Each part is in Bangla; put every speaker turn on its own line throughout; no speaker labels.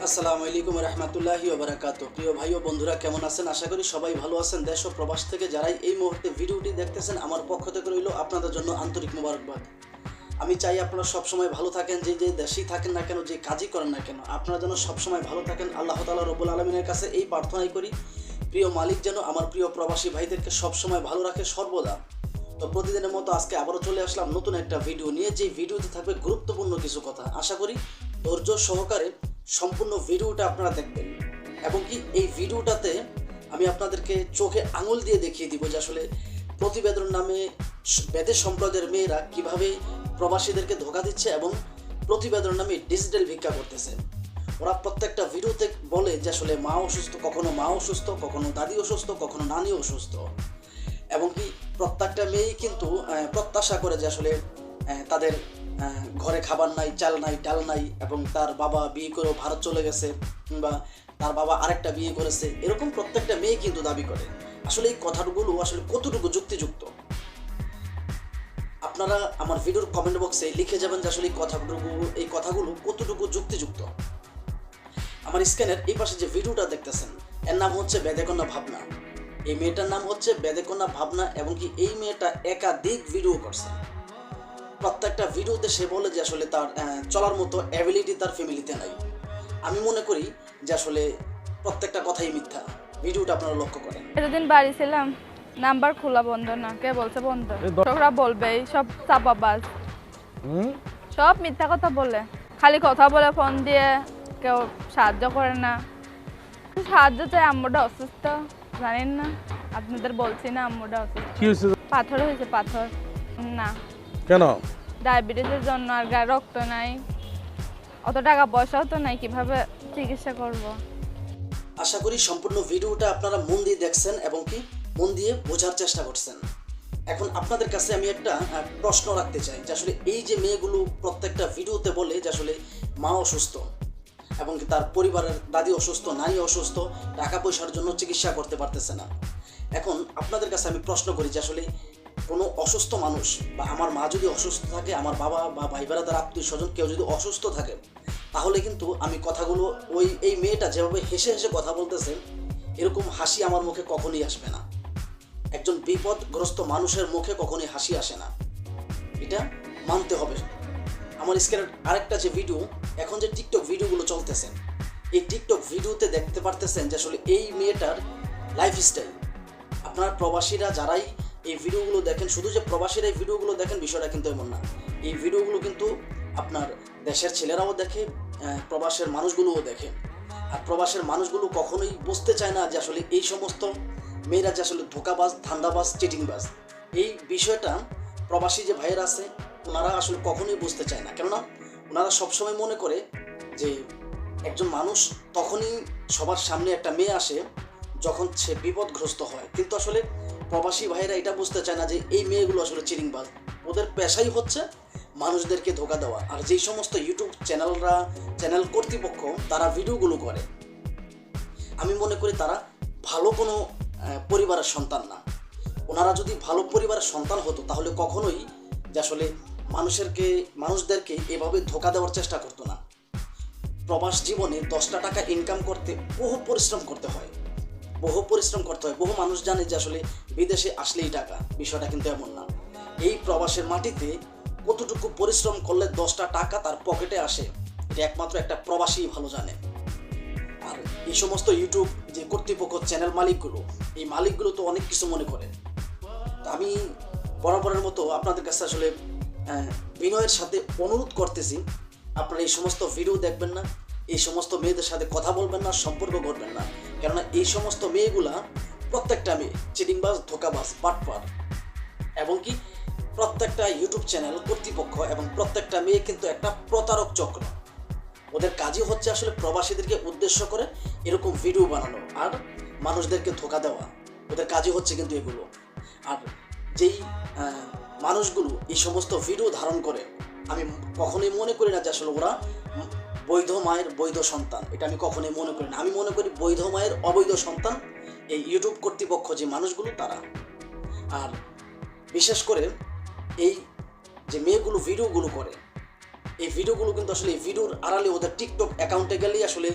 আসসালামু আলাইকুম রহমতুল্লাহি ওয়া বারাকাতুহু। প্রিয় ভাই ও বন্ধুরা কেমন আছেন? আশা করি সবাই ভালো আছেন। দেশ ও প্রবাস থেকে যারাই এই মুহূর্তে ভিডিওটি দেখতেছেন আমার পক্ষ থেকে রইল আপনাদের জন্য আন্তরিক মোবারকবাদ। আমি চাই আপনারা সবসময় ভালো থাকেন, যে দেশেই থাকেন না কেন, যে কাজই করেন না কেন, আপনারা যেন সবসময় ভালো থাকেন। আল্লাহ তাআলা রব্বুল আলামিনের কাছে এই প্রার্থনাই করি, প্রিয় মালিক যেন আমার প্রিয় প্রবাসী ভাইদেরকে সবসময় ভালো রাখে সর্বদা। তো প্রতিদিনের মতো আজকে আবারও চলে আসলাম নতুন একটা ভিডিও নিয়ে, যে ভিডিওতে থাকবে গুরুত্বপূর্ণ কিছু কথা। আশা করি ধৈর্য সহকারে সম্পূর্ণ ভিডিওটা আপনারা দেখবেন, এবং কি এই ভিডিওটাতে আমি আপনাদেরকে চোখে আঙুল দিয়ে দেখিয়ে দিব যে আসলে প্রতিবেদন নামে বেদে সম্প্রদায়ের মেয়েরা কিভাবে প্রবাসীদেরকে ধোঁকা দিচ্ছে এবং প্রতিবেদন নামে ডিজিটাল ভিক্ষা করতেছে। ওরা প্রত্যেকটা ভিডিওতে বলে যে আসলে মা অসুস্থ, কখনো মা অসুস্থ, কখনো দাদি অসুস্থ, কখনো নানি অসুস্থ, এবং কি প্রত্যেকটা মেয়েই কিন্তু প্রত্যাশা করে যে আসলে তাদের ঘরে খাবার নাই, চাল নাই, ডাল নাই, এবং তার বাবা বিয়ে করেও ভারত চলে গেছে, কিংবা তার বাবা আরেকটা বিয়ে করেছে, এরকম প্রত্যেকটা মেয়ে কিন্তু দাবি করে। আসলে এই কথাগুলো আসলে কতটুকু যুক্তিযুক্ত আপনারা আমার ভিডিওর কমেন্ট বক্সে লিখে যাবেন যে আসলে এই কথাগুলো কতটুকু যুক্তিযুক্ত। আমার স্ক্যানের এই পাশে যে ভিডিওটা দেখতেছেন, এর নাম হচ্ছে বেদেকন্যা ভাবনা। এই মেয়েটার নাম হচ্ছে বেদেকন্যা ভাবনা, এবং কি এই মেয়েটা একাধিক ভিডিও করছে। প্রত্যেকটা ভিডিওতে সে বলে যে আসলে তার চলার মতো অ্যাবিলিটি তার ফ্যামিলিতে নাই। আমি মনে করি যে আসলে প্রত্যেকটা কথাই মিথ্যা। ভিডিওটা আপনারা লক্ষ্য করেন।
এতদিন বাড়ি ছিলাম, নাম্বার খোলা বন্ধ না, কে বলছে বন্ধ? দর্শকরা বলবে সব চাপাবাজ, সব মিথ্যা কথা বলে, খালি কথা বলে, ফোন দিয়ে কেউ সাহায্য করে না। সাহায্য চাই, আম্মুটা অসুস্থ, জানেন না? আপনাদের বলছি না, আম্মুটা অসুস্থ। পাথর হয়েছে, পাথর না
কেন?
ডায়াবেটিসের জন্য। আর গায়ে রক্ত নাই, অত টাকা পয়সাও তো নাই, কিভাবে চিকিৎসা করব?
আশা করি সম্পূর্ণ ভিডিওটা আপনারা মন দিয়ে দেখছেন এবং কি মন দিয়ে বোঝার চেষ্টা করছেন। এখন আপনাদের কাছে আমি একটা প্রশ্ন রাখতে চাই যে আসলে এই যে মেয়েগুলো প্রত্যেকটা ভিডিওতে বলে যে আসলে মা অসুস্থ, এবং কি তার পরিবারের দাদি অসুস্থ, নানি অসুস্থ, টাকা পয়সার জন্য চিকিৎসা করতে পারতেছে না। এখন আপনাদের কাছে আমি প্রশ্ন করি যে আসলে কোনো অসুস্থ মানুষ, বা আমার মা যদি অসুস্থ থাকে, আমার বাবা বা ভাই বেড়াদার আত্মীয় স্বজন কেউ যদি অসুস্থ থাকে, তাহলে কিন্তু আমি কথাগুলো এই মেয়েটা যেভাবে হেসে হেসে কথা বলতেছে, এরকম হাসি আমার মুখে কখনোই আসবে না। একজন বিপদগ্রস্ত মানুষের মুখে কখনোই হাসি আসে না, এটা মানতে হবে। আমার স্ক্রিনের আরেকটা যে ভিডিও, এখন যে টিকটক ভিডিওগুলো চলতেছে, এই টিকটক ভিডিওতে দেখতে পারতেছেন যে আসলে এই মেয়েটার লাইফস্টাইল। আপনার প্রবাসীরা যারাই এই ভিডিওগুলো দেখেন, শুধু যে প্রবাসীরা এই ভিডিওগুলো দেখেন বিষয়টা কিন্তু এমন না। এই ভিডিওগুলো কিন্তু আপনার দেশের ছেলেরাও দেখে, প্রবাসের মানুষগুলোও দেখে। আর প্রবাসের মানুষগুলো কখনোই বুঝতে চায় না যে আসলে এই সমস্ত মেয়েরা যে আসলে ধোঁকাবাজ, ধান্দাবাজ, চিটিংবাজ। এই বিষয়টা প্রবাসী যে ভাইয়েরা আছে ওনারা আসলে কখনোই বুঝতে চায় না। কেননা ওনারা সবসময় মনে করে যে একজন মানুষ তখনই সবার সামনে একটা মেয়ে আসে যখন সে বিপদগ্রস্ত হয়। কিন্তু আসলে প্রবাসী ভাইয়েরা এটা বুঝতে চায় না যে এই মেয়েগুলো আসলে চিটিংবাজ। ওদের পেশাই হচ্ছে মানুষদেরকে ধোঁকা দেওয়া। আর যেই সমস্ত ইউটিউব চ্যানেল কর্তৃপক্ষ তারা ভিডিওগুলো করে, আমি মনে করি তারা ভালো কোনো পরিবারের সন্তান না। ওনারা যদি ভালো পরিবারের সন্তান হতো তাহলে কখনোই যে আসলে মানুষদেরকে এভাবে ধোঁকা দেওয়ার চেষ্টা করতো না। প্রবাস জীবনে 10টা টাকা ইনকাম করতে বহু পরিশ্রম করতে হয়। বহু মানুষ জানে যে আসলে বিদেশে আসলেই টাকা, বিষয়টা কিন্তু এমন না। এই প্রবাসের মাটিতে কতটুকু পরিশ্রম করলে 10টা টাকা তার পকেটে আসে, এটা একমাত্র একটা প্রবাসী ভালো জানে। আর এই সমস্ত ইউটিউব যে কর্তৃপক্ষ, চ্যানেল মালিকগুলো, এই মালিকগুলো তো অনেক কিছু মনে করে। তো আমি বরাবরের মতো আপনাদের কাছে আসলে বিনয়ের সাথে অনুরোধ করতেছি, আপনারা এই সমস্ত ভিডিও দেখবেন না, এই সমস্ত মেয়েদের সাথে কথা বলবেন না, সম্পর্ক করবেন না। কেননা এই সমস্ত মেয়েগুলা প্রত্যেকটা মেয়ে চিটিংবাজ, ধোঁকাবাজ, বাটপার, এবং কি প্রত্যেকটা ইউটিউব চ্যানেল কর্তৃপক্ষ এবং প্রত্যেকটা মেয়ে কিন্তু একটা প্রতারক চক্র। ওদের কাজই হচ্ছে আসলে প্রবাসীদেরকে উদ্দেশ্য করে এরকম ভিডিও বানানো আর মানুষদেরকে ধোঁকা দেওয়া। ওদের কাজই হচ্ছে কিন্তু এগুলো। আর যেই মানুষগুলো এই সমস্ত ভিডিও ধারণ করে, আমি কখনোই মনে করি না যে আসলে ওরা বৈধ মায়ের বৈধ সন্তান। এটা আমি কখনোই মনে করি না। আমি মনে করি বৈধ মায়ের অবৈধ সন্তান এই ইউটিউব কর্তৃপক্ষ যে মানুষগুলো তারা। আর বিশেষ করে এই যে মেয়েগুলো ভিডিওগুলো করে, এই ভিডিওগুলো কিন্তু আসলে এই ভিডিওর আড়ালে ওদের টিকটক অ্যাকাউন্টে গেলেই আসলে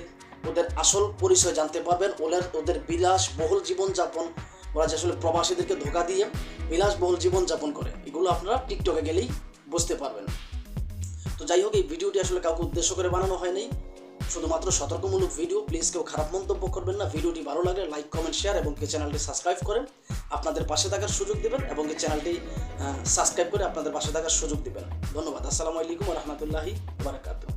ওদের আসল পরিচয় জানতে পারবেন, ওদের বিলাসবহুল জীবনযাপন, ওরা যে আসলে প্রবাসীদেরকে ধোঁকা দিয়ে বিলাসবহুল জীবনযাপন করে, এগুলো আপনারা টিকটকে গেলেই বুঝতে পারবেন। তো যাই হোক, এই ভিডিওটি আসলে কাউকে উদ্দেশ্য করে বানানো হয়নি, শুধুমাত্র সতর্কমূলক ভিডিও। প্লিজ কেউ খারাপ মন্তব্য করবেন না। ভিডিওটি ভালো লাগলে লাইক, কমেন্ট, শেয়ার এবং চ্যানেলটি সাবস্ক্রাইব করেন, আপনাদের পাশে থাকার সুযোগ দেবেন, এবং এই চ্যানেলটি সাবস্ক্রাইব করে আপনাদের পাশে থাকার সুযোগ দেবেন। ধন্যবাদ। আসসালামু আলাইকুম ওয়া রাহমাতুল্লাহি ওয়া বারাকাতুহু।